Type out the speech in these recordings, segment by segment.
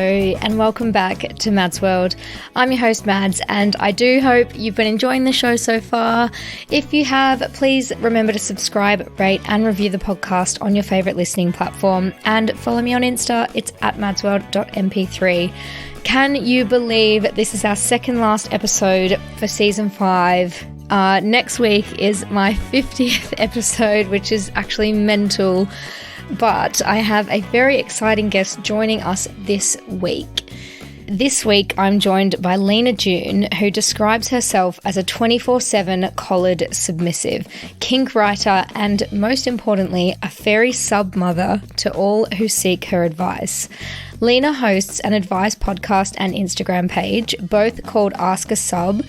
and welcome back to Mads World. I'm your host Mads, and I do hope you've been enjoying the show so far. If you have, please remember to subscribe, rate and review the podcast on your favourite listening platform, and follow me on Insta. It's at madsworld.mp3. Can you believe this is our second last episode for season 5? Next week is my 50th episode, which is actually mental. But I have a very exciting guest joining us this week. This week, I'm joined by Lena Dune, who describes herself as a 24/7 collared submissive, kink writer, and most importantly, a fairy sub-mother to all who seek her advice. Lena hosts an advice podcast and Instagram page, both called Ask a Sub,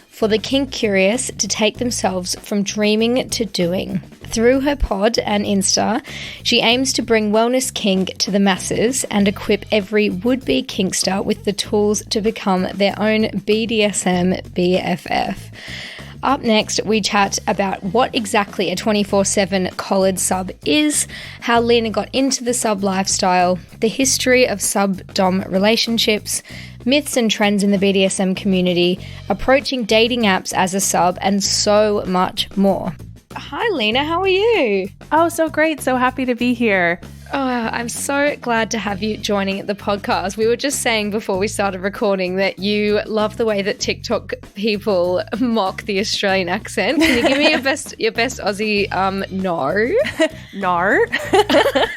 for the kink curious to take themselves from dreaming to doing. Through her pod and Insta, she aims to bring wellness kink to the masses and equip every would-be kinkster with the tools to become their own BDSM BFF. Up next, we chat about what exactly a 24/7 collared sub is, how Lena got into the sub lifestyle, the history of sub-dom relationships, myths and trends in the BDSM community, approaching dating apps as a sub, and so much more. Hi Lena, how are you? Oh, so great. So happy to be here. Oh, I'm so glad to have you joining the podcast. We were just saying before we started recording that you love the way that TikTok people mock the Australian accent. Can you give me your best Aussie no? Nar.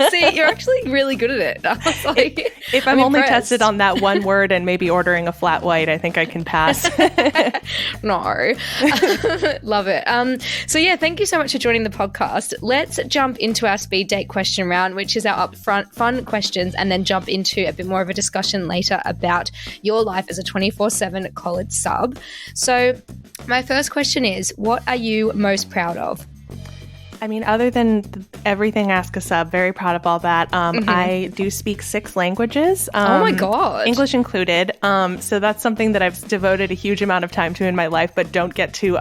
See, you're actually really good at it. I was like, if I'm only tested on that one word and maybe ordering a flat white, I think I can pass. No. Love it. So yeah, thank you so much for joining the podcast. Let's jump into our speed date question round, which is our upfront fun questions, and then jump into a bit more of a discussion later about your life as a 24/7 collared sub. So my first question is, what are you most proud of? I mean, other than everything Ask a Sub, very proud of all that. I do speak 6 languages. Oh my God. English included. So that's something that I've devoted a huge amount of time to in my life, but don't get to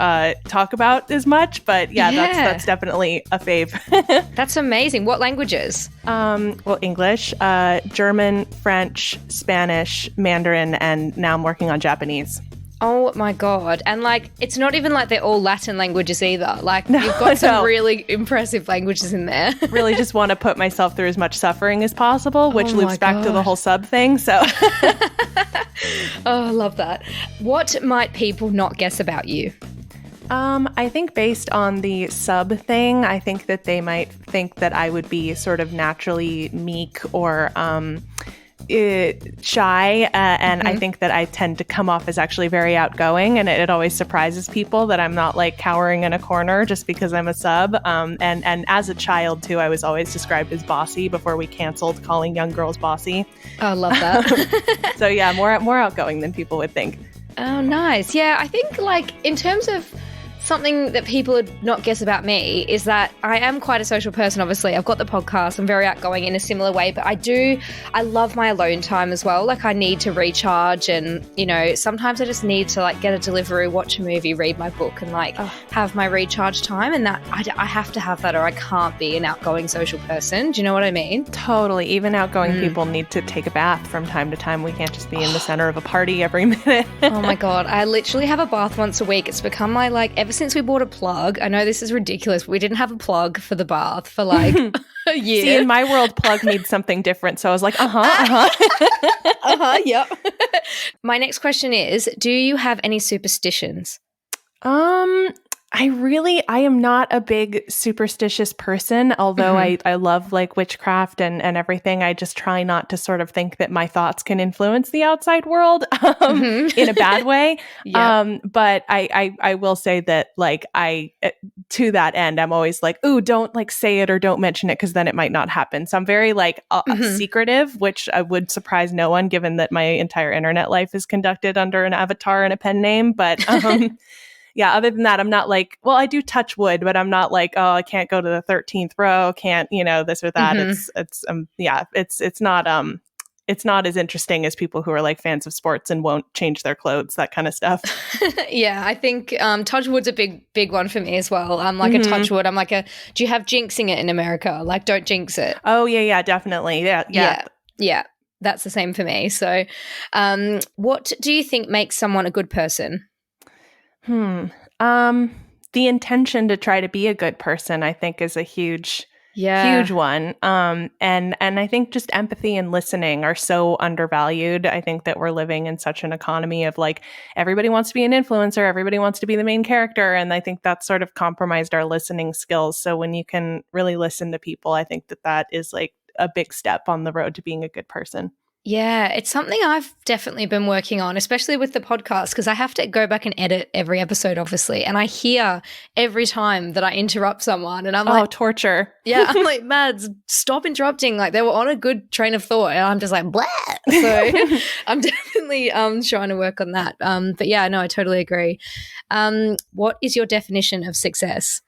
talk about as much. But yeah. That's definitely a fave. That's amazing. What languages? Well, English, German, French, Spanish, Mandarin, and now I'm working on Japanese. Oh my God. And like, it's not even like they're all Latin languages either. Like, you've got some really impressive languages in there. Really just want to put myself through as much suffering as possible, which loops back to the whole sub thing. So, oh, I love that. What might people not guess about you? I think based on the sub thing, I think that they might think that I would be sort of naturally meek or, shy, and I think that I tend to come off as actually very outgoing, and it always surprises people that I'm not like cowering in a corner just because I'm a sub. And as a child too, I was always described as bossy before we canceled calling young girls bossy. Oh, I love that. So yeah, more outgoing than people would think. Oh, nice. Yeah, I think like in terms of something that people would not guess about me is that I am quite a social person, obviously. I've got the podcast. I'm very outgoing in a similar way, but I love my alone time as well. Like I need to recharge and, you know, sometimes I just need to like get a delivery, watch a movie, read my book and like have my recharge time. And that I have to have that or I can't be an outgoing social person. Do you know what I mean? Totally. Even outgoing people need to take a bath from time to time. We can't just be in the center of a party every minute. Oh my God. I literally have a bath once a week. It's become my like, ever since we bought a plug, I know this is ridiculous, but we didn't have a plug for the bath for like a year. See, in my world, plug means something different. So I was like, yep. My next question is, do you have any superstitions? I am not a big superstitious person, although I love like witchcraft and everything. I just try not to sort of think that my thoughts can influence the outside world in a bad way. Yeah. But I will say that like to that end, I'm always like, ooh, don't like say it or don't mention it because then it might not happen. So I'm very like secretive, which would surprise no one given that my entire internet life is conducted under an avatar and a pen name. But yeah, other than that, I'm not like, well, I do touch wood, but I'm not like, oh, I can't go to the 13th row, can't, this or that. It's not as interesting as people who are like fans of sports and won't change their clothes, that kind of stuff. Yeah, I think touch wood's a big one for me as well. I'm like a touch wood. I'm like do you have jinxing it in America? Like, don't jinx it. Oh, yeah, definitely. Yeah. Yeah. that's the same for me. So what do you think makes someone a good person? The intention to try to be a good person, I think, is a huge one. And I think just empathy and listening are so undervalued. I think that we're living in such an economy of like, everybody wants to be an influencer, everybody wants to be the main character. And I think that's sort of compromised our listening skills. So when you can really listen to people, I think that is like a big step on the road to being a good person. Yeah, it's something I've definitely been working on, especially with the podcast, because I have to go back and edit every episode, obviously. And I hear every time that I interrupt someone and I'm like, torture. Yeah, I'm like, Mads, stop interrupting. Like, they were on a good train of thought and I'm just like, blah. So I'm definitely trying to work on that. But yeah, no, I totally agree. What is your definition of success?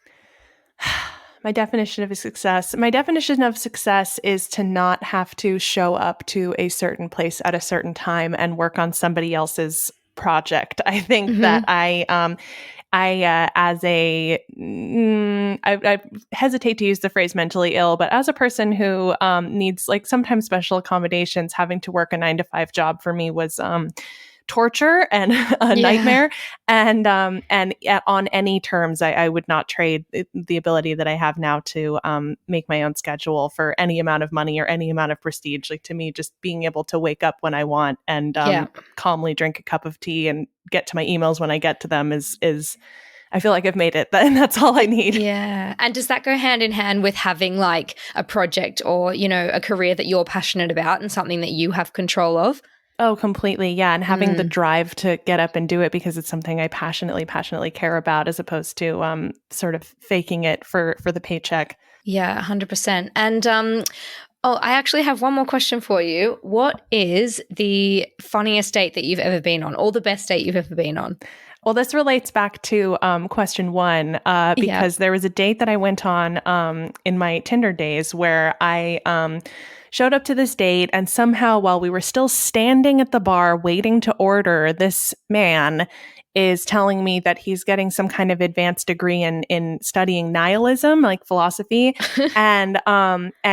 My definition of success is to not have to show up to a certain place at a certain time and work on somebody else's project. I think that I hesitate to use the phrase mentally ill, but as a person who needs like sometimes special accommodations, having to work a 9-to-5 job for me was torture and a nightmare. And on any terms, I would not trade the ability that I have now to make my own schedule for any amount of money or any amount of prestige. Like, to me, just being able to wake up when I want and calmly drink a cup of tea and get to my emails when I get to them is I feel like I've made it, and that's all I need. Yeah. And does that go hand in hand with having like a project or, you know, a career that you're passionate about and something that you have control of? Oh, completely. Yeah. And having the drive to get up and do it because it's something I passionately care about, as opposed to sort of faking it for the paycheck. Yeah, 100%. And I actually have one more question for you. What is the funniest date that you've ever been on, or the best date you've ever been on? Well, this relates back to question one, because there was a date that I went on in my Tinder days where I showed up to this date, and somehow while we were still standing at the bar waiting to order, this man is telling me that he's getting some kind of advanced degree in studying nihilism, like philosophy. And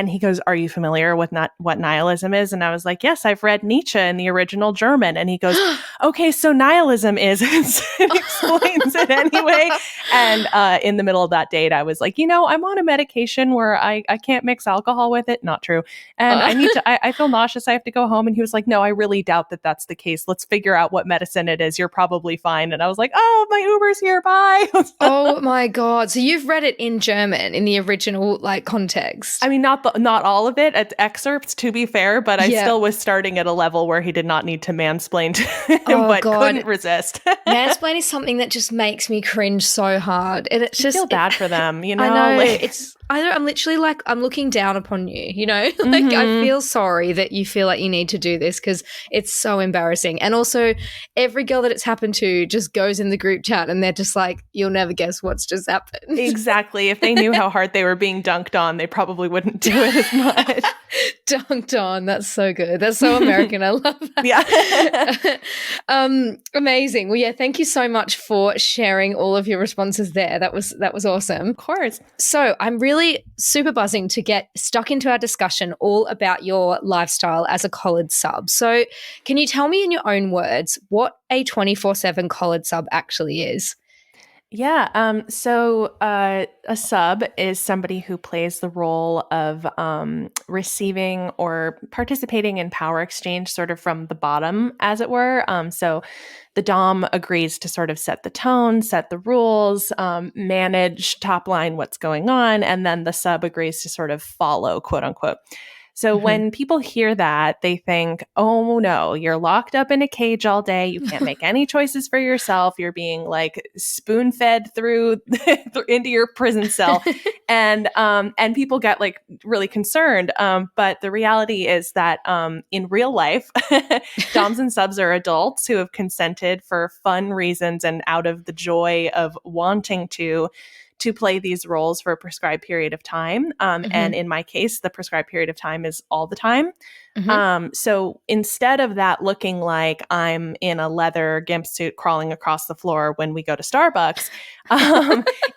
he goes, "Are you familiar with what nihilism is?" And I was like, "Yes, I've read Nietzsche in the original German." And he goes, "Okay, so nihilism is," and explains it anyway. And in the middle of that date, I was like, I'm on a medication where I can't mix alcohol with it. Not true. And I feel nauseous. I have to go home. And he was like, "No, I really doubt that that's the case. Let's figure out what medicine it is. You're probably fine." And I was like, "Oh, my Uber's here. Bye." Oh my God. So you've read it in German in the original like context. I mean, not all of it. It's excerpts, to be fair, but I still was starting at a level where he did not need to mansplain to him, but couldn't resist. Mansplain is something that just makes me cringe so hard. And it's just, I feel bad for them, I know. I'm literally like, I'm looking down upon you, like I feel sorry that you feel like you need to do this because it's so embarrassing. And also every girl that it's happened to just goes in the group chat and they're just like, you'll never guess what's just happened. Exactly. If they knew how hard they were being dunked on, they probably wouldn't do it as much. Dunked on. That's so good. That's so American. I love that. Yeah. Amazing. Well, yeah, thank you so much for sharing all of your responses there. That was awesome. Of course. So I'm really super buzzing to get stuck into our discussion all about your lifestyle as a collared sub. So can you tell me in your own words what a 24/7 collared sub actually is? Yeah. So a sub is somebody who plays the role of receiving or participating in power exchange sort of from the bottom, as it were. So the Dom agrees to sort of set the tone, set the rules, manage top line what's going on, and then the sub agrees to sort of follow, quote unquote. So when people hear that, they think, "Oh no, you're locked up in a cage all day. You can't make any choices for yourself. You're being like spoon fed through into your prison cell." And people get like really concerned. But the reality is that in real life, doms and subs are adults who have consented for fun reasons and out of the joy of wanting to to play these roles for a prescribed period of time. And in my case, the prescribed period of time is all the time. So instead of that looking like I'm in a leather gimp suit crawling across the floor when we go to Starbucks,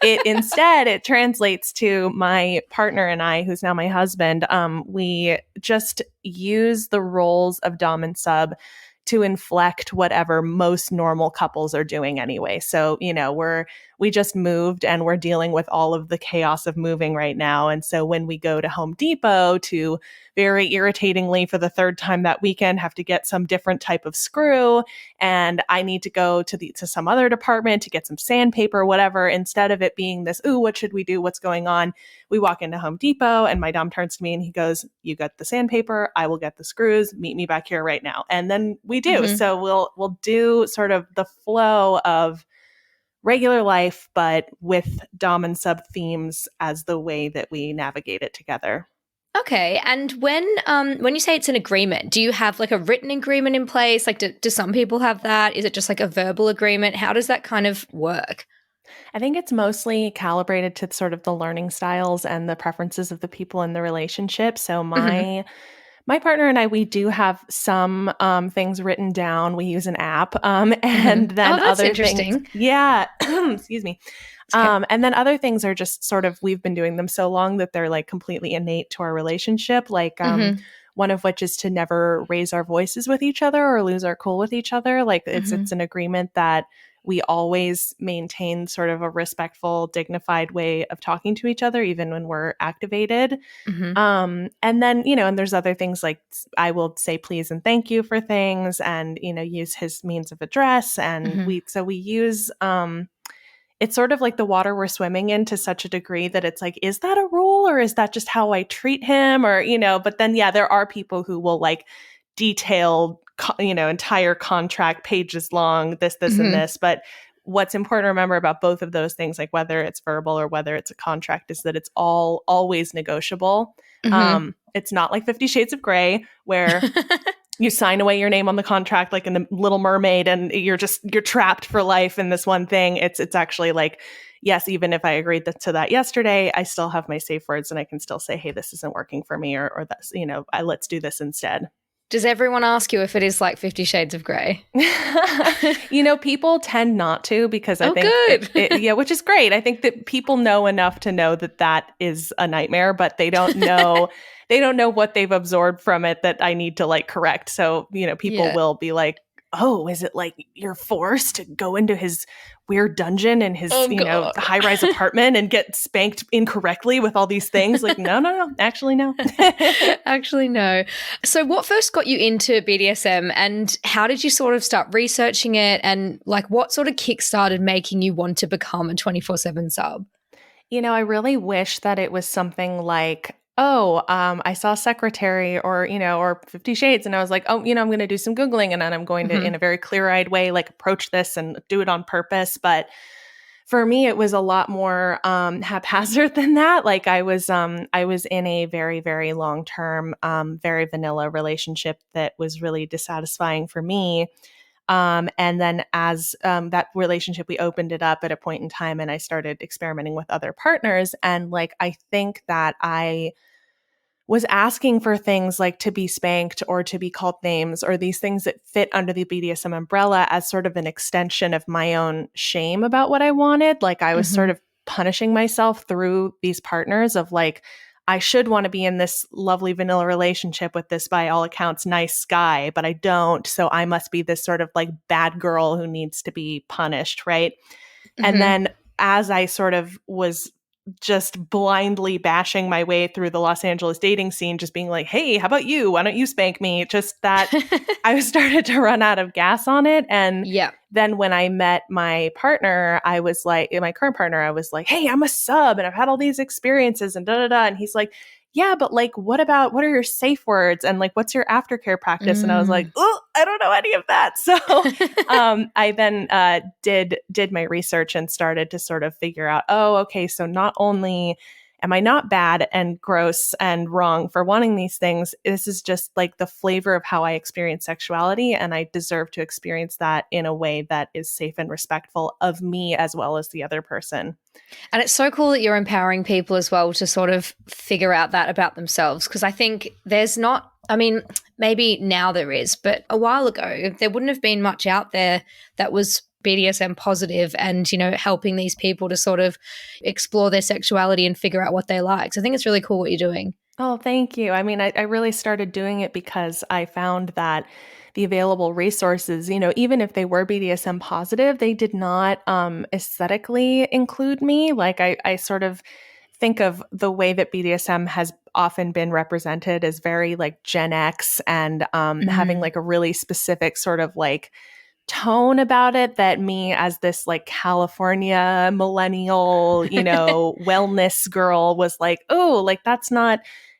it translates to my partner and I, who's now my husband. We just use the roles of Dom and Sub to inflect whatever most normal couples are doing anyway. So, we just moved and we're dealing with all of the chaos of moving right now. And so when we go to Home Depot to very irritatingly for the third time that weekend have to get some different type of screw, and I need to go to some other department to get some sandpaper, whatever, instead of it being this, ooh, what should we do? What's going on? We walk into Home Depot and my Dom turns to me and he goes, you got the sandpaper, I will get the screws, meet me back here right now. And then we do. So we'll do sort of the flow of regular life, but with Dom and Sub themes as the way that we navigate it together. Okay. And when you say it's an agreement, do you have like a written agreement in place? Like, do some people have that? Is it just like a verbal agreement? How does that kind of work? I think it's mostly calibrated to sort of the learning styles and the preferences of the people in the relationship. So my partner and I, we do have some things written down. We use an app, and then that's other interesting. things. Yeah, excuse me. Okay. And then other things are just sort of, we've been doing them so long that they're like completely innate to our relationship. Like one of which is to never raise our voices with each other or lose our cool with each other. Like it's an agreement that we always maintain sort of a respectful, dignified way of talking to each other, even when we're activated. And then, and there's other things like I will say please and thank you for things and, use his means of address. And we use, it's sort of like the water we're swimming in to such a degree that it's like, is that a rule or is that just how I treat him? Or, but then, yeah, there are people who will like detailed, entire contract pages long, this, and this. But what's important to remember about both of those things, like whether it's verbal or whether it's a contract, is that it's always negotiable. It's not like 50 Shades of Grey where you sign away your name on the contract like in the Little Mermaid and you're trapped for life in this one thing. It's actually like, yes, even if I agreed to that yesterday, I still have my safe words and I can still say, hey, this isn't working for me or that's, let's do this instead. Does everyone ask you if it is like 50 Shades of Grey? People tend not to because I think, which is great. I think that people know enough to know that is a nightmare, but they don't know, what they've absorbed from it that I need to like correct. So, people will be like, oh, is it like you're forced to go into his weird dungeon in his, high-rise apartment and get spanked incorrectly with all these things? Like, no, actually, no. Actually, no. So what first got you into BDSM and how did you sort of start researching it and like what sort of kickstarted making you want to become a 24/7 sub? I really wish that it was something like, I saw Secretary or 50 Shades and I was like, I'm going to do some Googling and then I'm going to, in a very clear-eyed way, like approach this and do it on purpose. But for me, it was a lot more haphazard than that. Like I was in a very, very long-term, very vanilla relationship that was really dissatisfying for me. And then as that relationship, we opened it up at a point in time and I started experimenting with other partners. And like, I think that I was asking for things like to be spanked or to be called names or these things that fit under the BDSM umbrella as sort of an extension of my own shame about what I wanted. Like I was sort of punishing myself through these partners of like, I should want to be in this lovely vanilla relationship with this, by all accounts, nice guy, but I don't. So I must be this sort of like bad girl who needs to be punished, right? And then as I sort of was just blindly bashing my way through the Los Angeles dating scene, just being like, hey, how about you? Why don't you spank me? Just that I started to run out of gas on it. And then when I met my partner, I was like, my current partner, I was like, hey, I'm a sub and I've had all these experiences and da-da-da. And he's like, yeah, but like, what are your safe words? And like, what's your aftercare practice? And I was like, oh, I don't know any of that. So I then did my research and started to sort of figure out, oh, okay, so not only am I not bad and gross and wrong for wanting these things? This is just like the flavor of how I experience sexuality, and I deserve to experience that in a way that is safe and respectful of me as well as the other person. And it's so cool that you're empowering people as well to sort of figure out that about themselves, because I think there's not, I mean, maybe now there is, but a while ago there wouldn't have been much out there that was BDSM positive and, you know, helping these people to sort of explore their sexuality and figure out what they like. So I think it's really cool what you're doing. Oh, thank you. I mean, I really started doing it because I found that the available resources, you know, even if they were BDSM positive, they did not aesthetically include me. Like I sort of think of the way that BDSM has often been represented as very like Gen X and having like a really specific sort of like tone about it, that me as this like California millennial, you know, wellness girl was like, oh, like that's not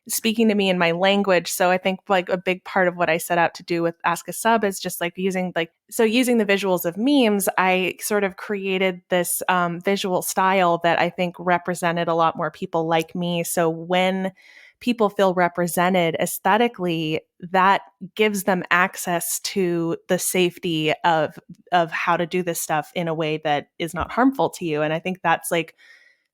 speaking to me in my language. So I think like a big part of what I set out to do with Ask a Sub is just like using the visuals of memes, I sort of created this visual style that I think represented a lot more people like me. So when people feel represented aesthetically, that gives them access to the safety of how to do this stuff in a way that is not harmful to you. And I think that's like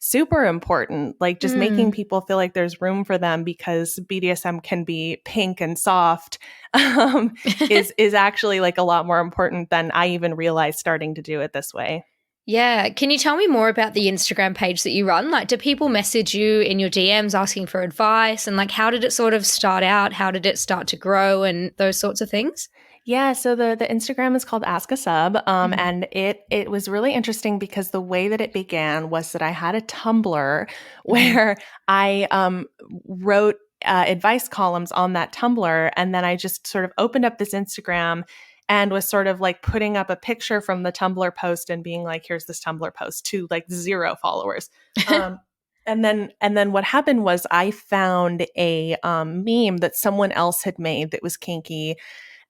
super important, like just making people feel like there's room for them, because BDSM can be pink and soft, is actually like a lot more important than I even realized starting to do it this way. Yeah. Can you tell me more about the Instagram page that you run? Like, do people message you in your DMs asking for advice? And like, how did it sort of start out? How did it start to grow and those sorts of things? Yeah, so the Instagram is called Ask a Sub, and it was really interesting because the way that it began was that I had a Tumblr where I wrote advice columns on that Tumblr, and then I just sort of opened up this Instagram and was sort of like putting up a picture from the Tumblr post and being like, "Here's this Tumblr post," to like 0 followers. And then what happened was I found a meme that someone else had made that was kinky.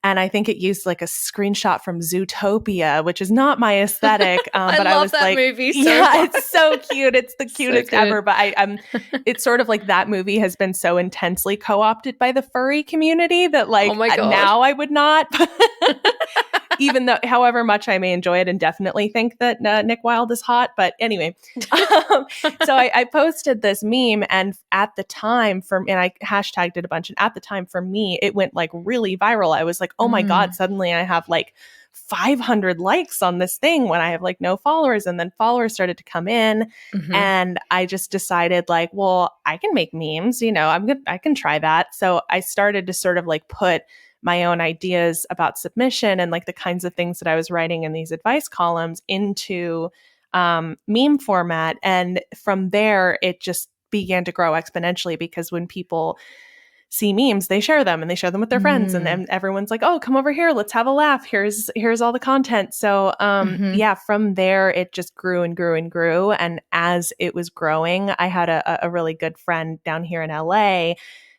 And I think it used like a screenshot from Zootopia, which is not my aesthetic. But I love was that like, movie so yeah, much. it's so cute. It's the cutest good. ever. But it's sort of like that movie has been so intensely co-opted by the furry community that like Oh my God. now I would not. Even though, however much I may enjoy it and definitely think that Nick Wilde is hot. But anyway, so I posted this meme, and at the time and I hashtagged it a bunch. And at the time for me, it went like really viral. I was like, oh my God, suddenly I have like 500 likes on this thing when I have like no followers. And then followers started to come in, and I just decided like, well, I can make memes, you know, I can try that. So I started to sort of like put my own ideas about submission and like the kinds of things that I was writing in these advice columns into meme format. And from there, it just began to grow exponentially, because when people see memes, they share them, and they share them with their friends, and then everyone's like, oh, come over here, let's have a laugh. Here's all the content. So yeah, from there, it just grew and grew and grew. And as it was growing, I had a really good friend down here in LA.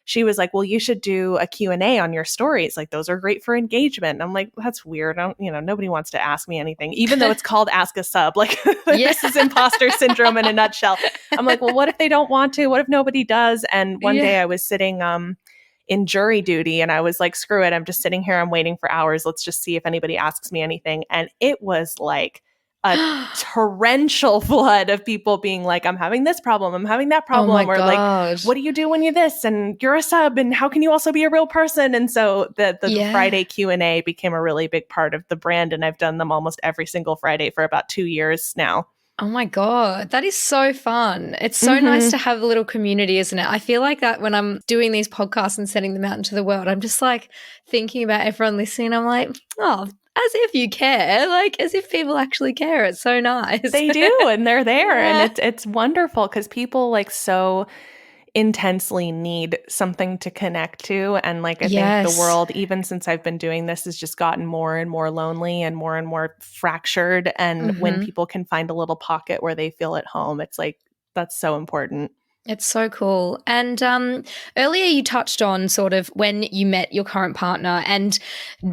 She was like, well, you should do a Q&A on your stories. Like, those are great for engagement. And I'm like, that's weird. Nobody wants to ask me anything, even though it's called Ask a Sub. Like, this is imposter syndrome in a nutshell. I'm like, well, what if they don't want to? What if nobody does? And one day I was sitting in jury duty, and I was like, screw it. I'm just sitting here. I'm waiting for hours. Let's just see if anybody asks me anything. And it was like a torrential flood of people being like, I'm having this problem, I'm having that problem, or like, what do you do when you this, and you're a sub, and how can you also be a real person? And so the Friday Q&A became a really big part of the brand, and I've done them almost every single Friday for about 2 years now. Oh my God, that is so fun. It's so nice to have a little community, isn't it? I feel like that when I'm doing these podcasts and sending them out into the world, I'm just like thinking about everyone listening. I'm like, oh, as if you care, like as if people actually care. It's so nice. They do, and they're there. Yeah. And it's wonderful, because people like so intensely need something to connect to. And like, I think the world, even since I've been doing this, has just gotten more and more lonely and more fractured. And when people can find a little pocket where they feel at home, it's like, that's so important. It's so cool. And earlier you touched on sort of when you met your current partner and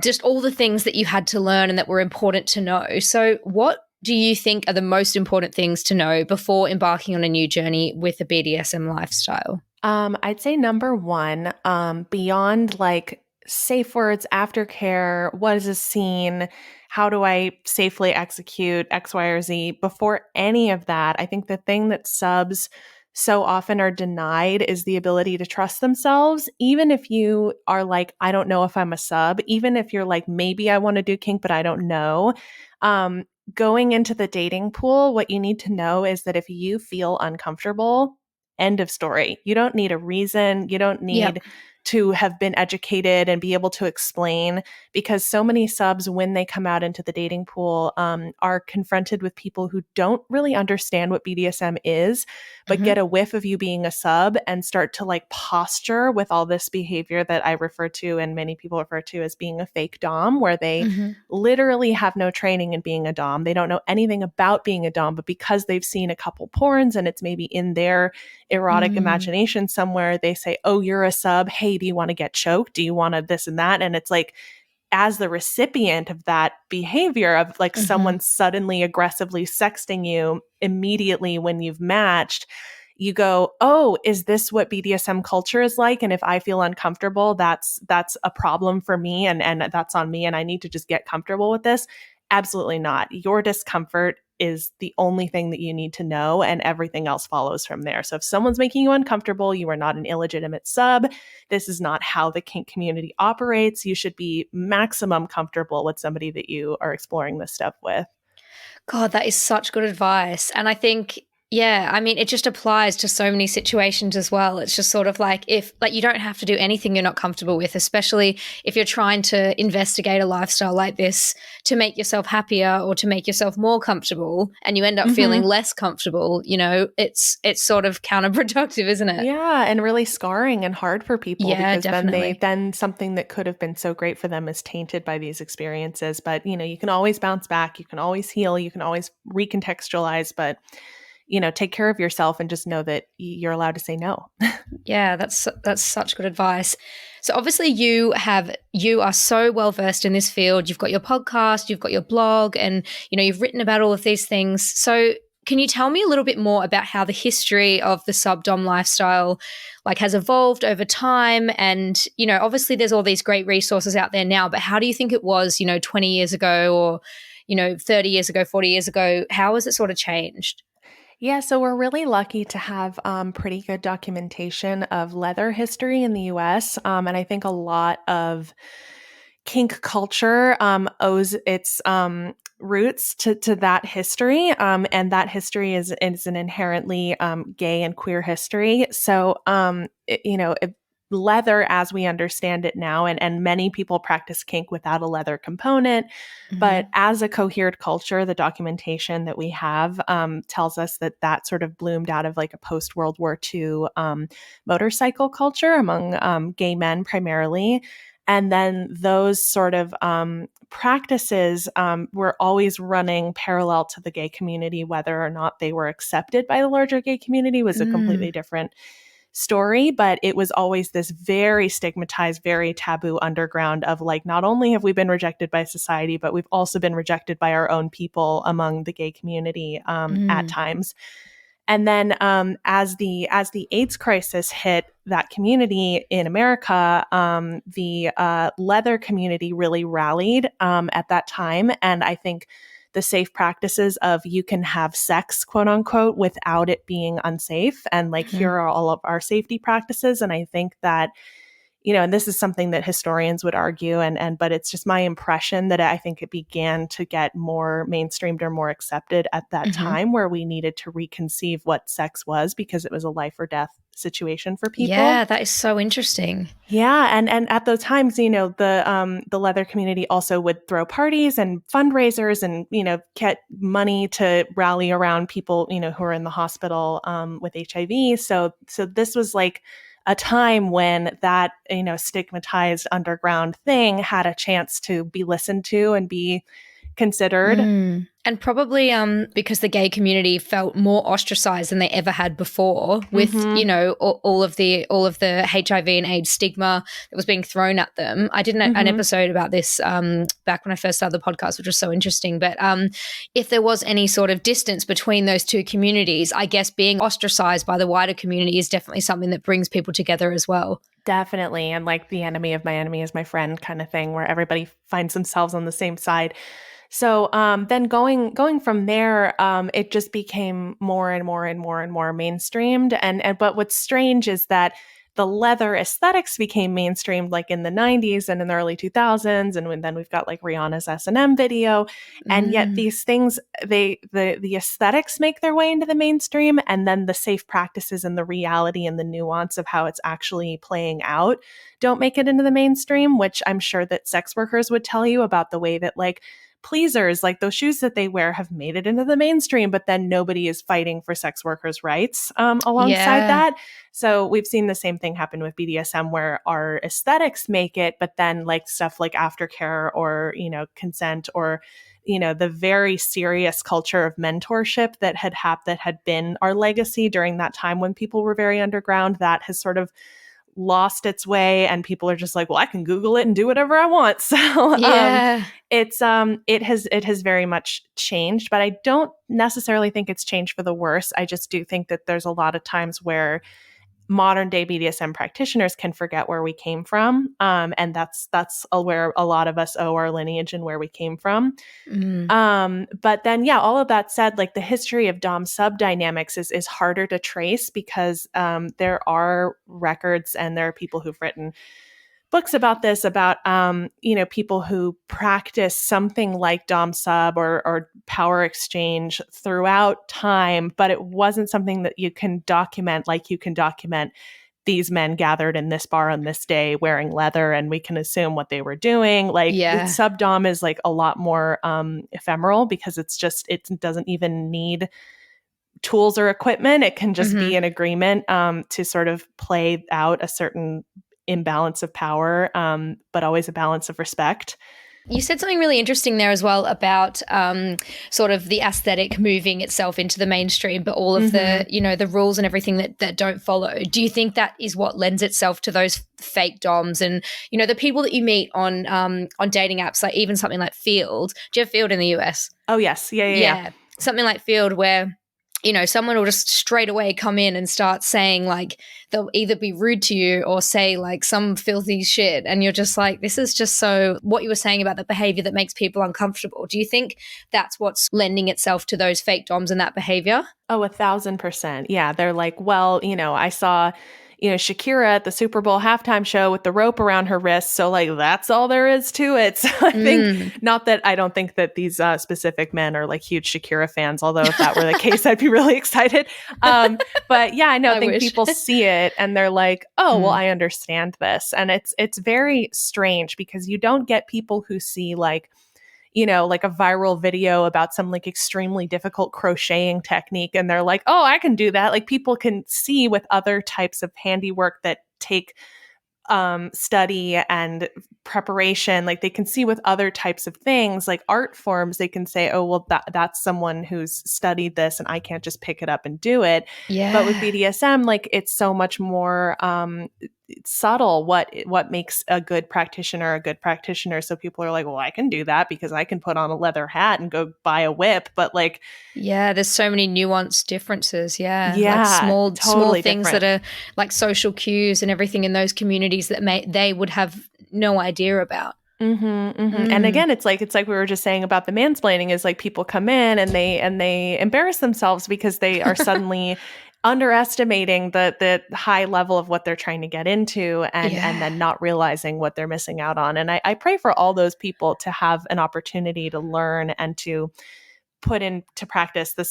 just all the things that you had to learn and that were important to know. So what do you think are the most important things to know before embarking on a new journey with a BDSM lifestyle? I'd say number one, beyond like safe words, aftercare, what is a scene? How do I safely execute X, Y, or Z? Before any of that, I think the thing that subs so often are denied is the ability to trust themselves. Even if you are like, I don't know if I'm a sub, even if you're like, maybe I want to do kink, but I don't know. Going into the dating pool, what you need to know is that if you feel uncomfortable, end of story. You don't need a reason. You don't Yep. need to have been educated and be able to explain, because so many subs, when they come out into the dating pool, are confronted with people who don't really understand what BDSM is, but get a whiff of you being a sub and start to like posture with all this behavior that I refer to and many people refer to as being a fake dom, where they literally have no training in being a dom. They don't know anything about being a dom, but because they've seen a couple porns and it's maybe in their erotic imagination somewhere, they say, oh, you're a sub. Hey, do you want to get choked? Do you want to this and that? And it's like, as the recipient of that behavior of like someone suddenly aggressively sexting you immediately when you've matched, you go, oh, is this what BDSM culture is like? And if I feel uncomfortable, that's a problem for me, and that's on me, and I need to just get comfortable with this. Absolutely not. Your discomfort is the only thing that you need to know, and everything else follows from there. So if someone's making you uncomfortable, you are not an illegitimate sub. This is not how the kink community operates. You should be maximum comfortable with somebody that you are exploring this stuff with. God, that is such good advice. And I think, yeah, I mean, it just applies to so many situations as well. It's just sort of like if, like, you don't have to do anything you're not comfortable with, especially if you're trying to investigate a lifestyle like this to make yourself happier or to make yourself more comfortable, and you end up feeling less comfortable, you know, it's sort of counterproductive, isn't it? Yeah, and really scarring and hard for people, Yeah, because definitely. then something that could have been so great for them is tainted by these experiences. But you know, you can always bounce back, you can always heal, you can always recontextualize, but you know, take care of yourself and just know that you're allowed to say no. Yeah, that's such good advice. So obviously you are so well versed in this field. You've got your podcast, you've got your blog, and you know, you've written about all of these things. So can you tell me a little bit more about how the history of the subdom lifestyle like has evolved over time? And you know, obviously there's all these great resources out there now, but how do you think it was, you know, 20 years ago, or you know, 30 years ago, 40 years ago? How has it sort of changed? Yeah, so we're really lucky to have pretty good documentation of leather history in the US. And I think a lot of kink culture owes its roots to that history. And that history is an inherently gay and queer history. So, you know, leather as we understand it now, and many people practice kink without a leather component. But as a cohered culture, the documentation that we have tells us that that sort of bloomed out of like a post World War II motorcycle culture among gay men primarily. And then those sort of practices were always running parallel to the gay community. Whether or not they were accepted by the larger gay community was a completely different story, but it was always this very stigmatized, very taboo underground of like, not only have we been rejected by society, but we've also been rejected by our own people among the gay community at times. And then as the AIDS crisis hit that community in America, the leather community really rallied at that time. And I think the safe practices of you can have sex, quote unquote, without it being unsafe. And like, here are all of our safety practices. And I think that, you know, and this is something that historians would argue, but it's just my impression that I think it began to get more mainstreamed or more accepted at that time, where we needed to reconceive what sex was, because it was a life or death situation for people. Yeah, that is so interesting. Yeah, and at those times, you know, the leather community also would throw parties and fundraisers, and you know, get money to rally around people, you know, who are in the hospital with HIV. So this was like a time when that, you know, stigmatized underground thing had a chance to be listened to and be considered. And probably because the gay community felt more ostracized than they ever had before with, you know, all of the HIV and AIDS stigma that was being thrown at them. I did an episode about this back when I first started the podcast, which was so interesting. But if there was any sort of distance between those two communities, I guess being ostracized by the wider community is definitely something that brings people together as well. Definitely. And like the enemy of my enemy is my friend kind of thing, where everybody finds themselves on the same side. So then going from there, it just became more and more and more and more mainstreamed. But what's strange is that the leather aesthetics became mainstreamed like in the 90s and in the early 2000s. And then we've got like Rihanna's S&M video. And yet these things, the aesthetics make their way into the mainstream. And then the safe practices and the reality and the nuance of how it's actually playing out don't make it into the mainstream, which I'm sure that sex workers would tell you about the way that like pleasers, like those shoes that they wear, have made it into the mainstream, but then nobody is fighting for sex workers' rights alongside that. So we've seen the same thing happen with BDSM, where our aesthetics make it, but then like stuff like aftercare or, you know, consent or, you know, the very serious culture of mentorship that had been our legacy during that time when people were very underground, that has sort of lost its way, and people are just like, well, I can Google it and do whatever I want. So it has very much changed, but I don't necessarily think it's changed for the worse. I just do think that there's a lot of times where modern day BDSM practitioners can forget where we came from. And that's where a lot of us owe our lineage and where we came from. But then, yeah, all of that said, like the history of Dom sub dynamics is harder to trace because there are records and there are people who've written books about this, about, you know, people who practice something like Dom sub or power exchange throughout time, but it wasn't something that you can document like you can document these men gathered in this bar on this day wearing leather, and we can assume what they were doing. Like sub dom is like a lot more ephemeral because it doesn't even need tools or equipment. It can just be an agreement to sort of play out a certain imbalance of power, but always a balance of respect. You said something really interesting there as well about sort of the aesthetic moving itself into the mainstream, but all of the, you know, the rules and everything that don't follow. Do you think that is what lends itself to those fake doms and, you know, the people that you meet on dating apps, like even something like Field? Do you have Field in the US? Oh, yes. Yeah. Something like Field where, you know, someone will just straight away come in and start saying like they'll either be rude to you or say like some filthy shit. And you're just like, this is just so what you were saying about the behavior that makes people uncomfortable. Do you think that's what's lending itself to those fake doms and that behavior? Oh, 1,000%. Yeah. They're like, well, you know, I saw, you know, Shakira at the Super Bowl halftime show with the rope around her wrist. So like, that's all there is to it. So I think I don't think that these specific men are like huge Shakira fans, although if that were the case, I'd be really excited. But yeah, I think people see it and they're like, oh, well, I understand this. And it's very strange because you don't get people who see like, you know, like a viral video about some like extremely difficult crocheting technique. And they're like, oh, I can do that. Like people can see with other types of handiwork that take study and preparation, like they can see with other types of things like art forms, they can say, oh, well, that's someone who's studied this and I can't just pick it up and do it. But with BDSM, like it's so much more subtle what makes a good practitioner a good practitioner. So people are like, well, I can do that because I can put on a leather hat and go buy a whip. But like, there's so many nuanced differences. Like small totally things different. That are like social cues and everything in those communities that they would have no idea about. And again, it's like we were just saying about the mansplaining is like people come in and they embarrass themselves because they are suddenly underestimating the high level of what they're trying to get into and then not realizing what they're missing out on. And I pray for all those people to have an opportunity to learn and to put into practice the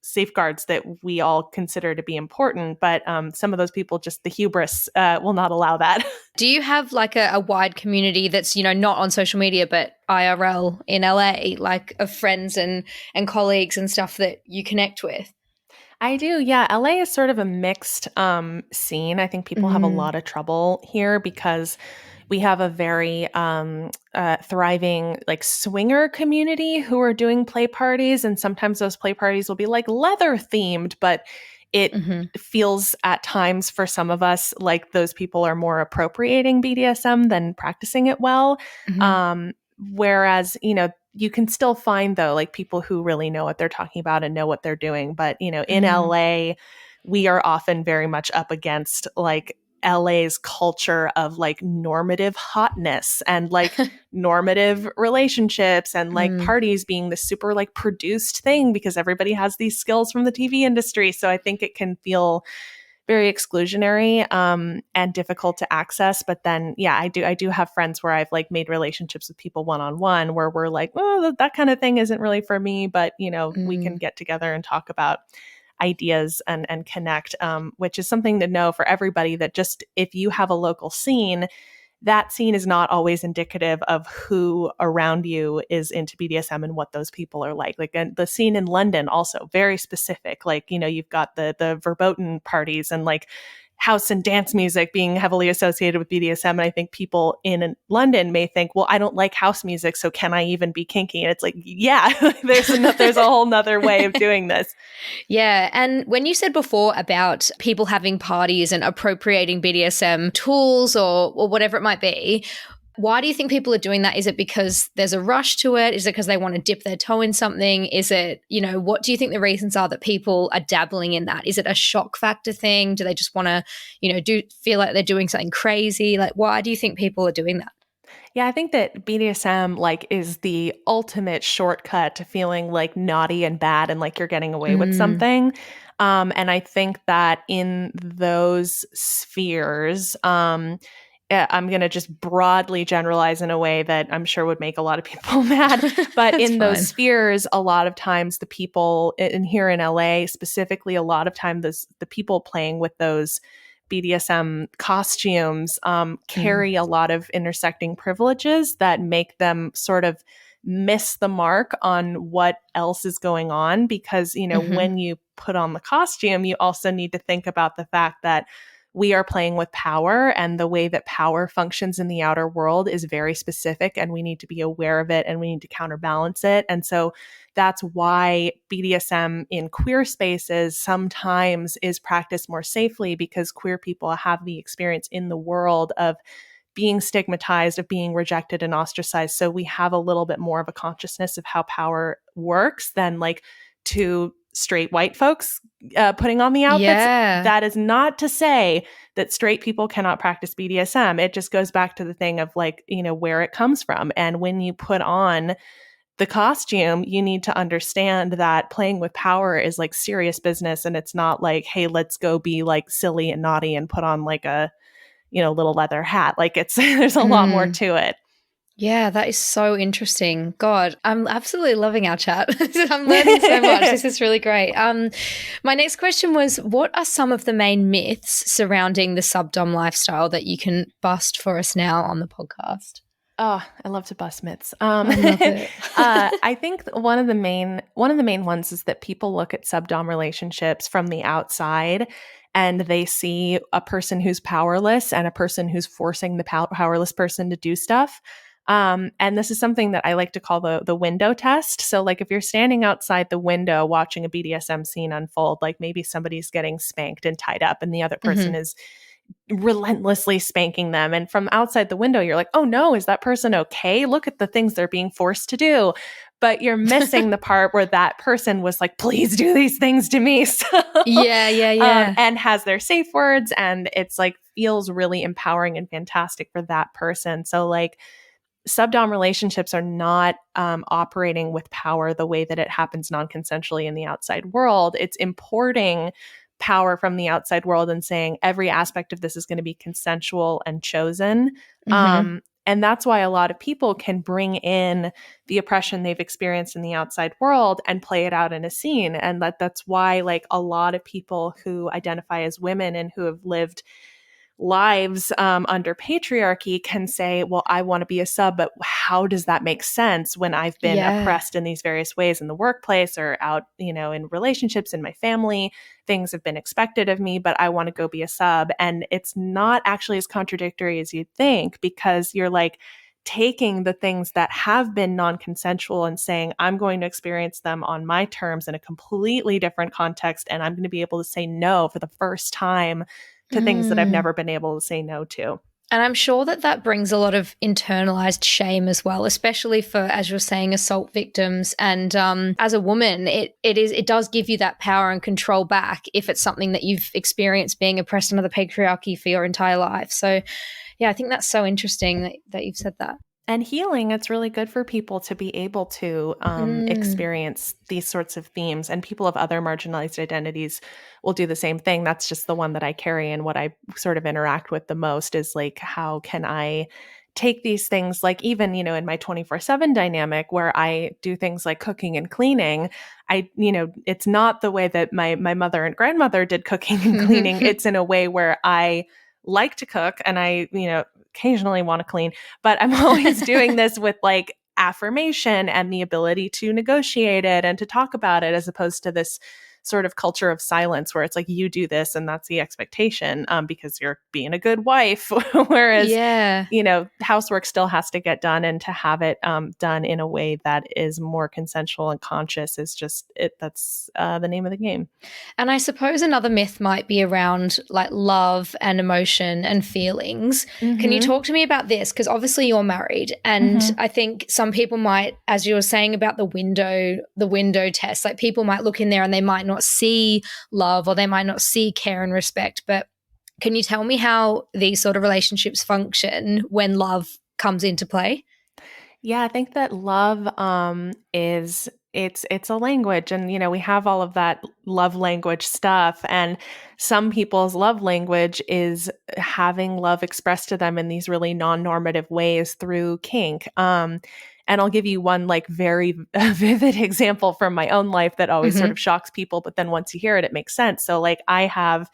safeguards that we all consider to be important. But some of those people, just the hubris will not allow that. Do you have like a wide community that's, you know, not on social media, but IRL in LA, like of friends and colleagues and stuff that you connect with? I do. Yeah. LA is sort of a mixed scene. I think people have a lot of trouble here because We have a very thriving like swinger community who are doing play parties. And sometimes those play parties will be like leather themed, but it feels at times for some of us like those people are more appropriating BDSM than practicing it well. Whereas, you can still find though, like people who really know what they're talking about and know what they're doing. But, in LA, we are often very much up against like LA's culture of like normative hotness and like normative relationships and like parties being the super like produced thing because everybody has these skills from the TV industry. So I think it can feel very exclusionary and difficult to access. But then, yeah, I do have friends where I've like made relationships with people one-on-one where we're like, oh, that kind of thing isn't really for me. But, we can get together and talk about ideas and connect, which is something to know for everybody that just if you have a local scene, that scene is not always indicative of who around you is into BDSM and what those people are like. Like the scene in London also very specific. Like, you've got the verboten parties and like house and dance music being heavily associated with BDSM. And I think people in London may think, well, I don't like house music, so can I even be kinky? And it's like, yeah, there's a whole nother way of doing this. Yeah. And when you said before about people having parties and appropriating BDSM tools or whatever it might be, why do you think people are doing that? Is it because there's a rush to it? Is it because they want to dip their toe in something? Is it, what do you think the reasons are that people are dabbling in that? Is it a shock factor thing? Do they just want to, feel like they're doing something crazy? Like, why do you think people are doing that? Yeah, I think that BDSM like is the ultimate shortcut to feeling like naughty and bad and like you're getting away with something. And I think that in those spheres, I'm going to just broadly generalize in a way that I'm sure would make a lot of people mad. But in those spheres, a lot of times the people in here in LA, specifically, a lot of times the people playing with those BDSM costumes carry a lot of intersecting privileges that make them sort of miss the mark on what else is going on. Because, when you put on the costume, you also need to think about the fact that we are playing with power, and the way that power functions in the outer world is very specific, and we need to be aware of it and we need to counterbalance it. And so that's why BDSM in queer spaces sometimes is practiced more safely, because queer people have the experience in the world of being stigmatized, of being rejected and ostracized. So we have a little bit more of a consciousness of how power works than like two straight white folks putting on the outfits. Yeah. That is not to say that straight people cannot practice BDSM. It just goes back to the thing of like, where it comes from. And when you put on the costume, you need to understand that playing with power is like serious business. And it's not like, hey, let's go be like silly and naughty and put on like a, little leather hat. Like there's a lot more to it. Yeah, that is so interesting. God, I'm absolutely loving our chat. I'm learning so much. This is really great. My next question was, what are some of the main myths surrounding the subdom lifestyle that you can bust for us now on the podcast? Oh, I love to bust myths. I love it. I think one of the main ones is that people look at subdom relationships from the outside, and they see a person who's powerless and a person who's forcing the powerless person to do stuff. And this is something that I like to call the window test. So like if you're standing outside the window watching a BDSM scene unfold, like maybe somebody's getting spanked and tied up and the other person is relentlessly spanking them. And from outside the window, you're like, oh no, is that person okay? Look at the things they're being forced to do. But you're missing the part where that person was like, please do these things to me. So, yeah. And has their safe words. And it's like, feels really empowering and fantastic for that person. So like, subdom relationships are not operating with power the way that it happens non-consensually in the outside world. It's importing power from the outside world and saying every aspect of this is going to be consensual and chosen. And that's why a lot of people can bring in the oppression they've experienced in the outside world and play it out in a scene. And that's why like a lot of people who identify as women and who have lived lives under patriarchy can say, well, I want to be a sub, but how does that make sense when I've been oppressed in these various ways in the workplace or out, in relationships in my family? Things have been expected of me, but I want to go be a sub. And it's not actually as contradictory as you'd think, because you're like taking the things that have been non-consensual and saying, I'm going to experience them on my terms in a completely different context. And I'm going to be able to say no for the first time to things that I've never been able to say no to. And I'm sure that brings a lot of internalized shame as well, especially for, as you're saying, assault victims. And as a woman, it does give you that power and control back if it's something that you've experienced being oppressed under the patriarchy for your entire life. So, yeah, I think that's so interesting that you've said that. And healing, it's really good for people to be able to experience these sorts of themes. And people of other marginalized identities will do the same thing. That's just the one that I carry, and what I sort of interact with the most is like, how can I take these things, like even, in my 24/7 dynamic where I do things like cooking and cleaning, it's not the way that my mother and grandmother did cooking and cleaning. It's in a way where I like to cook and I, occasionally want to clean, but I'm always doing this with like affirmation and the ability to negotiate it and to talk about it, as opposed to this sort of culture of silence where it's like, you do this and that's the expectation because you're being a good wife. Whereas, housework still has to get done, and to have it done in a way that is more consensual and conscious is just it. That's the name of the game. And I suppose another myth might be around like love and emotion and feelings. Can you talk to me about this? Because obviously you're married, and I think some people might, as you were saying about the window test, like people might look in there and they might not see love, or they might not see care and respect. But can you tell me how these sort of relationships function when love comes into play? Yeah, I think that love it's a language, and we have all of that love language stuff, and some people's love language is having love expressed to them in these really non-normative ways through kink. And I'll give you one like very vivid example from my own life that always sort of shocks people, but then once you hear it, it makes sense. So like I have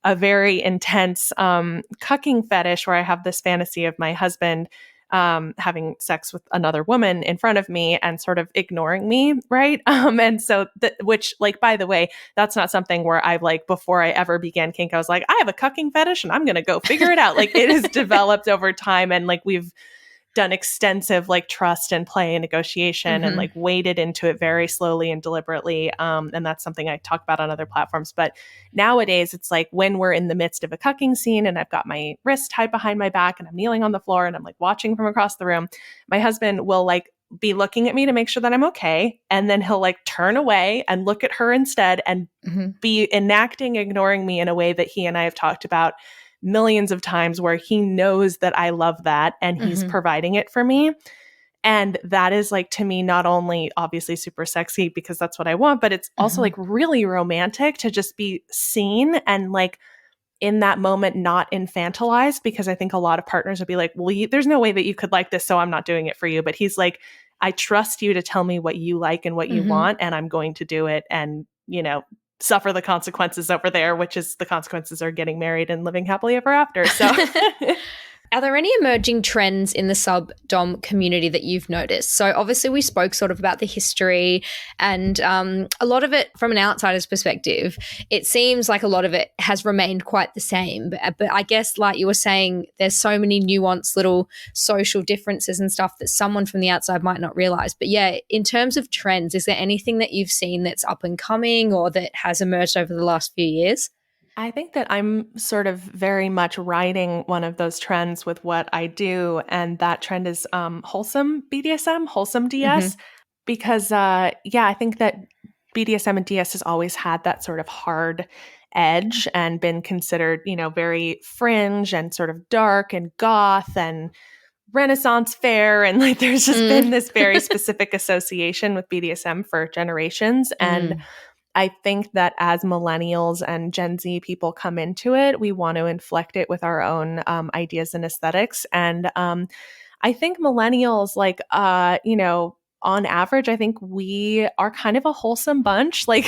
a very intense cucking fetish where I have this fantasy of my husband having sex with another woman in front of me and sort of ignoring me, right? And so, which, like, by the way, that's not something where I've like, before I ever began kink, I was like, I have a cucking fetish and I'm going to go figure it out. Like, it has developed over time, and like we've done extensive like trust and play and negotiation and like waded into it very slowly and deliberately. And that's something I talk about on other platforms. But nowadays it's like when we're in the midst of a cucking scene and I've got my wrist tied behind my back and I'm kneeling on the floor and I'm like watching from across the room, my husband will like be looking at me to make sure that I'm okay. And then he'll like turn away and look at her instead and be enacting ignoring me in a way that he and I have talked about millions of times, where he knows that I love that and he's providing it for me. And that is like, to me, not only obviously super sexy because that's what I want, but it's also like really romantic to just be seen and like in that moment, not infantilized, because I think a lot of partners would be like, well, there's no way that you could like this, so I'm not doing it for you. But he's like, I trust you to tell me what you like and what you want, and I'm going to do it. And, suffer the consequences over there, which is the consequences are getting married and living happily ever after. So Are there any emerging trends in the sub-dom community that you've noticed? So obviously we spoke sort of about the history and a lot of it from an outsider's perspective, it seems like a lot of it has remained quite the same. But I guess like you were saying, there's so many nuanced little social differences and stuff that someone from the outside might not realize. But yeah, in terms of trends, is there anything that you've seen that's up and coming or that has emerged over the last few years? I think that I'm sort of very much riding one of those trends with what I do. And that trend is wholesome BDSM, wholesome DS. Because, I think that BDSM and DS has always had that sort of hard edge and been considered, very fringe and sort of dark and goth and Renaissance fair. And like there's just been this very specific association with BDSM for generations. And I think that as millennials and Gen Z people come into it, we want to inflect it with our own ideas and aesthetics. And I think millennials, on average, I think we are kind of a wholesome bunch. Like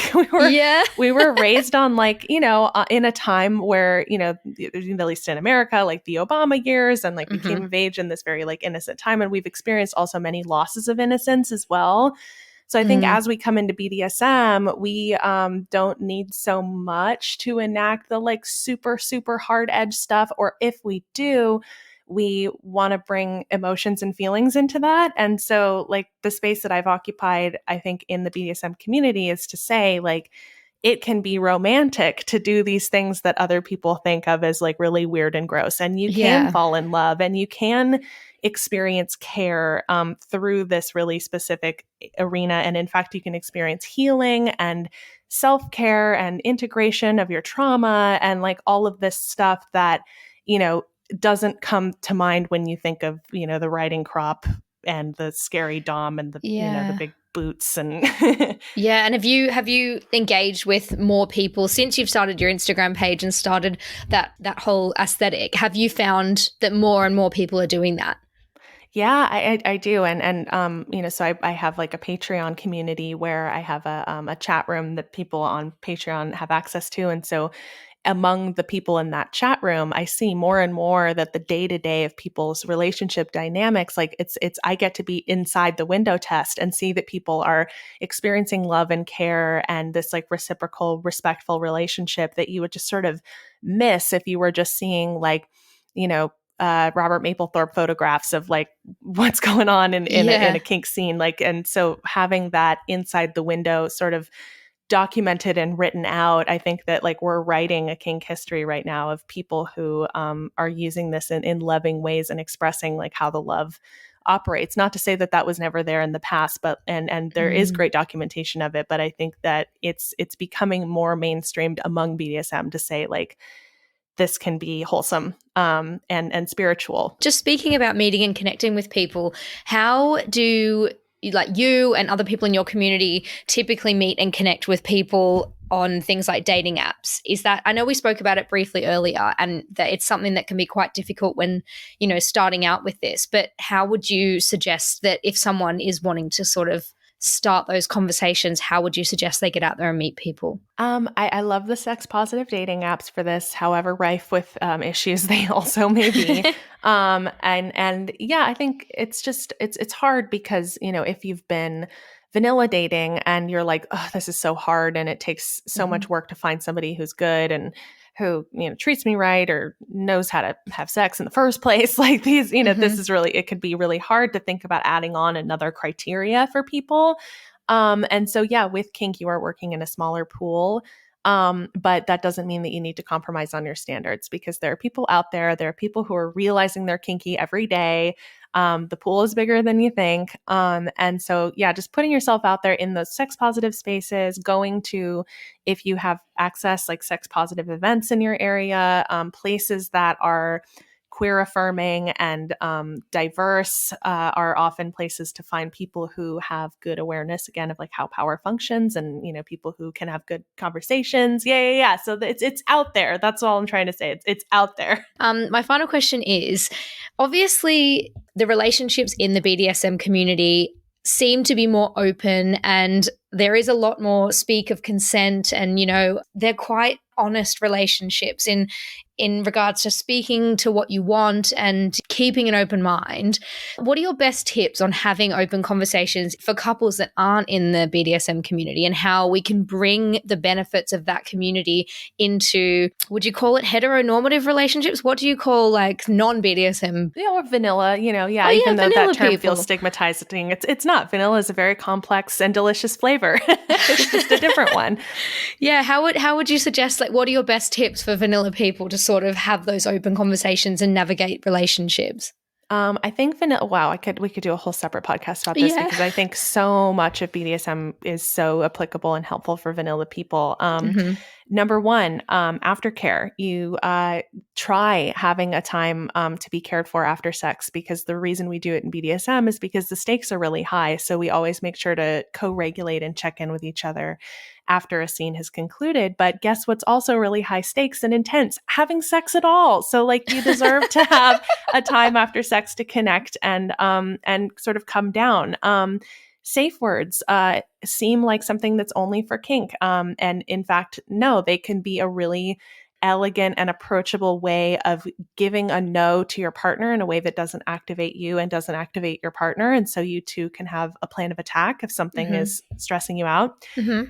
we were raised on like, in a time where, at least in America, like the Obama years, and like we came of age in this very like innocent time. And we've experienced also many losses of innocence as well. So I think as we come into BDSM, we don't need so much to enact the like super, super hard edge stuff. Or if we do, we want to bring emotions and feelings into that. And so like the space that I've occupied, I think in the BDSM community is to say like, it can be romantic to do these things that other people think of as like really weird and gross. And you can fall in love and you can experience care through this really specific arena. And in fact, you can experience healing and self-care and integration of your trauma and like all of this stuff that, doesn't come to mind when you think of, the riding crop and the scary dom and the, the big boots and yeah. And have you engaged with more people since you've started your Instagram page and started that whole aesthetic? Have you found that more and more people are doing that? Yeah, I do. And so I have like a Patreon community where I have a chat room that people on Patreon have access to. And so among the people in that chat room, I see more and more that the day-to-day of people's relationship dynamics, like it's I get to be inside the window test and see that people are experiencing love and care and this like reciprocal, respectful relationship that you would just sort of miss if you were just seeing like, Robert Mapplethorpe photographs of like what's going on in a kink scene. Like, and so having that inside the window sort of documented and written out, I think that like we're writing a kink history right now of people who are using this in loving ways and expressing like how the love operates. Not to say that that was never there in the past, but and there is great documentation of it. But I think that it's becoming more mainstreamed among BDSM to say like this can be wholesome and spiritual. Just speaking about meeting and connecting with people, how do you and other people in your community typically meet and connect with people on things like dating apps? Is that, I know we spoke about it briefly earlier and that it's something that can be quite difficult when, starting out with this, but how would you suggest that if someone is wanting to sort of start those conversations, how would you suggest they get out there and meet people? I love the sex positive dating apps for this, however rife with issues they also may be. And yeah, I think it's just, it's hard because, if you've been vanilla dating and you're like, oh, this is so hard and it takes so much work to find somebody who's good and who, treats me right or knows how to have sex in the first place. Like these, this is really, it could be really hard to think about adding on another criteria for people. And so, yeah, with kink, you are working in a smaller pool. But that doesn't mean that you need to compromise on your standards because there are people out there. There are people who are realizing they're kinky every day. The pool is bigger than you think. And so, yeah, just putting yourself out there in those sex positive spaces, going to, if you have access, like sex positive events in your area, places that are queer affirming and diverse are often places to find people who have good awareness again of like how power functions and people who can have good conversations. Yeah. So it's out there. That's all I'm trying to say. It's out there. My final question is, obviously the relationships in the BDSM community seem to be more open and there is a lot more speak of consent and they're quite honest relationships in regards to speaking to what you want and keeping an open mind. What are your best tips on having open conversations for couples that aren't in the BDSM community and how we can bring the benefits of that community into, would you call it heteronormative relationships? What do you call like non-BDSM? Yeah, or vanilla, even though that term feels stigmatizing. It's not. Vanilla is a very complex and delicious flavor. It's just a different one. Yeah, how would you suggest, like, what are your best tips for vanilla people to sort of have those open conversations and navigate relationships? I think vanilla. Wow, we could do a whole separate podcast about this because I think so much of BDSM is so applicable and helpful for vanilla people. Number one, aftercare. You try having a time to be cared for after sex because the reason we do it in BDSM is because the stakes are really high. So we always make sure to co-regulate and check in with each other after a scene has concluded. But guess what's also really high stakes and intense? Having sex at all. So like you deserve to have a time after sex to connect and sort of come down. safe words seem like something that's only for kink. And in fact, no, they can be a really elegant and approachable way of giving a no to your partner in a way that doesn't activate you and doesn't activate your partner. And so you two can have a plan of attack if something is stressing you out.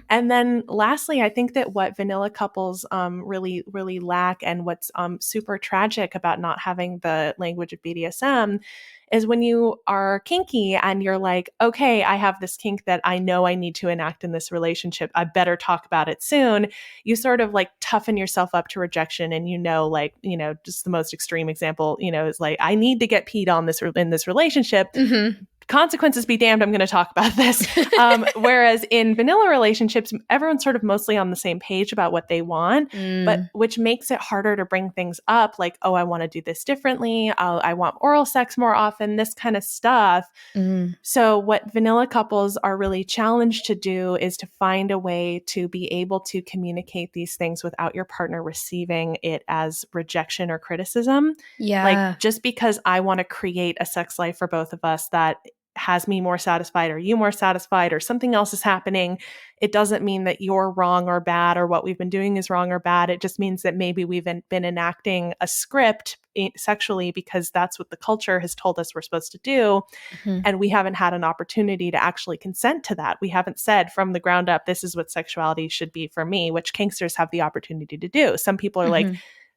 And then lastly, I think that what vanilla couples really, really lack, and what's super tragic about not having the language of BDSM, is when you are kinky and you're like, okay, I have this kink that I know I need to enact in this relationship. I better talk about it soon. You sort of like toughen yourself up to rejection. And just the most extreme example, is like, I need to get peed on in this relationship. Consequences be damned, I'm going to talk about this. Whereas in vanilla relationships, everyone's sort of mostly on the same page about what they want, but which makes it harder to bring things up like, oh, I want to do this differently. I want oral sex more often, this kind of stuff. So what vanilla couples are really challenged to do is to find a way to be able to communicate these things without your partner receiving it as rejection or criticism. Yeah. Like, just because I want to create a sex life for both of us that has me more satisfied or you more satisfied or something else is happening, it doesn't mean that you're wrong or bad or what we've been doing is wrong or bad. It just means that maybe we've been enacting a script sexually because that's what the culture has told us we're supposed to do. And we haven't had an opportunity to actually consent to that. We haven't said from the ground up, this is what sexuality should be for me, which kinksters have the opportunity to do. Some people are like,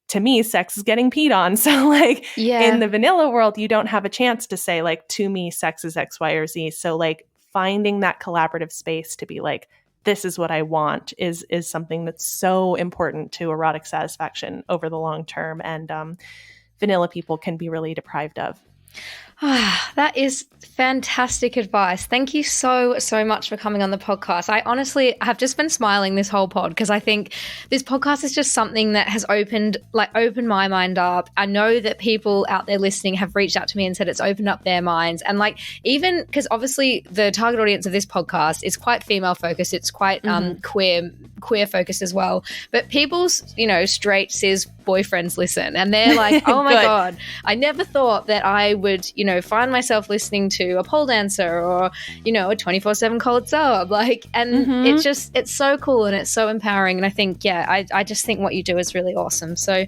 to me, sex is getting peed on. So like in the vanilla world, you don't have a chance to say like, to me, sex is X, Y, or Z. So like finding that collaborative space to be like, this is what I want is something that's so important to erotic satisfaction over the long term. And vanilla people can be really deprived of. That is fantastic advice. Thank you so, so much for coming on the podcast. I honestly have just been smiling this whole pod because I think this podcast is just something that has opened my mind up. I know that people out there listening have reached out to me and said it's opened up their minds. And like, even because obviously the target audience of this podcast is quite female focused. It's quite queer focused as well. But people's, straight cis boyfriends listen and they're like, oh my God, I never thought that I would, find myself listening to a pole dancer or, a 24/7 cold sub. It's so cool and it's so empowering. And I think, I just think what you do is really awesome. So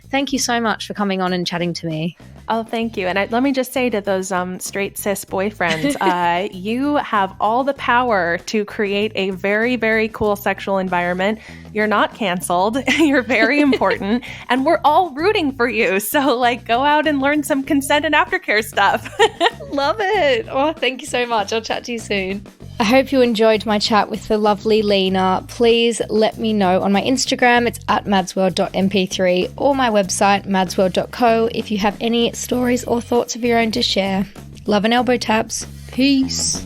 thank you so much for coming on and chatting to me. Oh, thank you. And let me just say to those straight cis boyfriends, you have all the power to create a very, very cool sexual environment. You're not canceled. You're very important. And we're all rooting for you. So go out and learn some consent and aftercare stuff. Love it. Oh, thank you so much. I'll chat to you soon. I hope you enjoyed my chat with the lovely Lena. Please let me know on my Instagram. It's @madsworld.mp3 or my website, madsworld.co, if you have any stories or thoughts of your own to share. Love and elbow taps. Peace.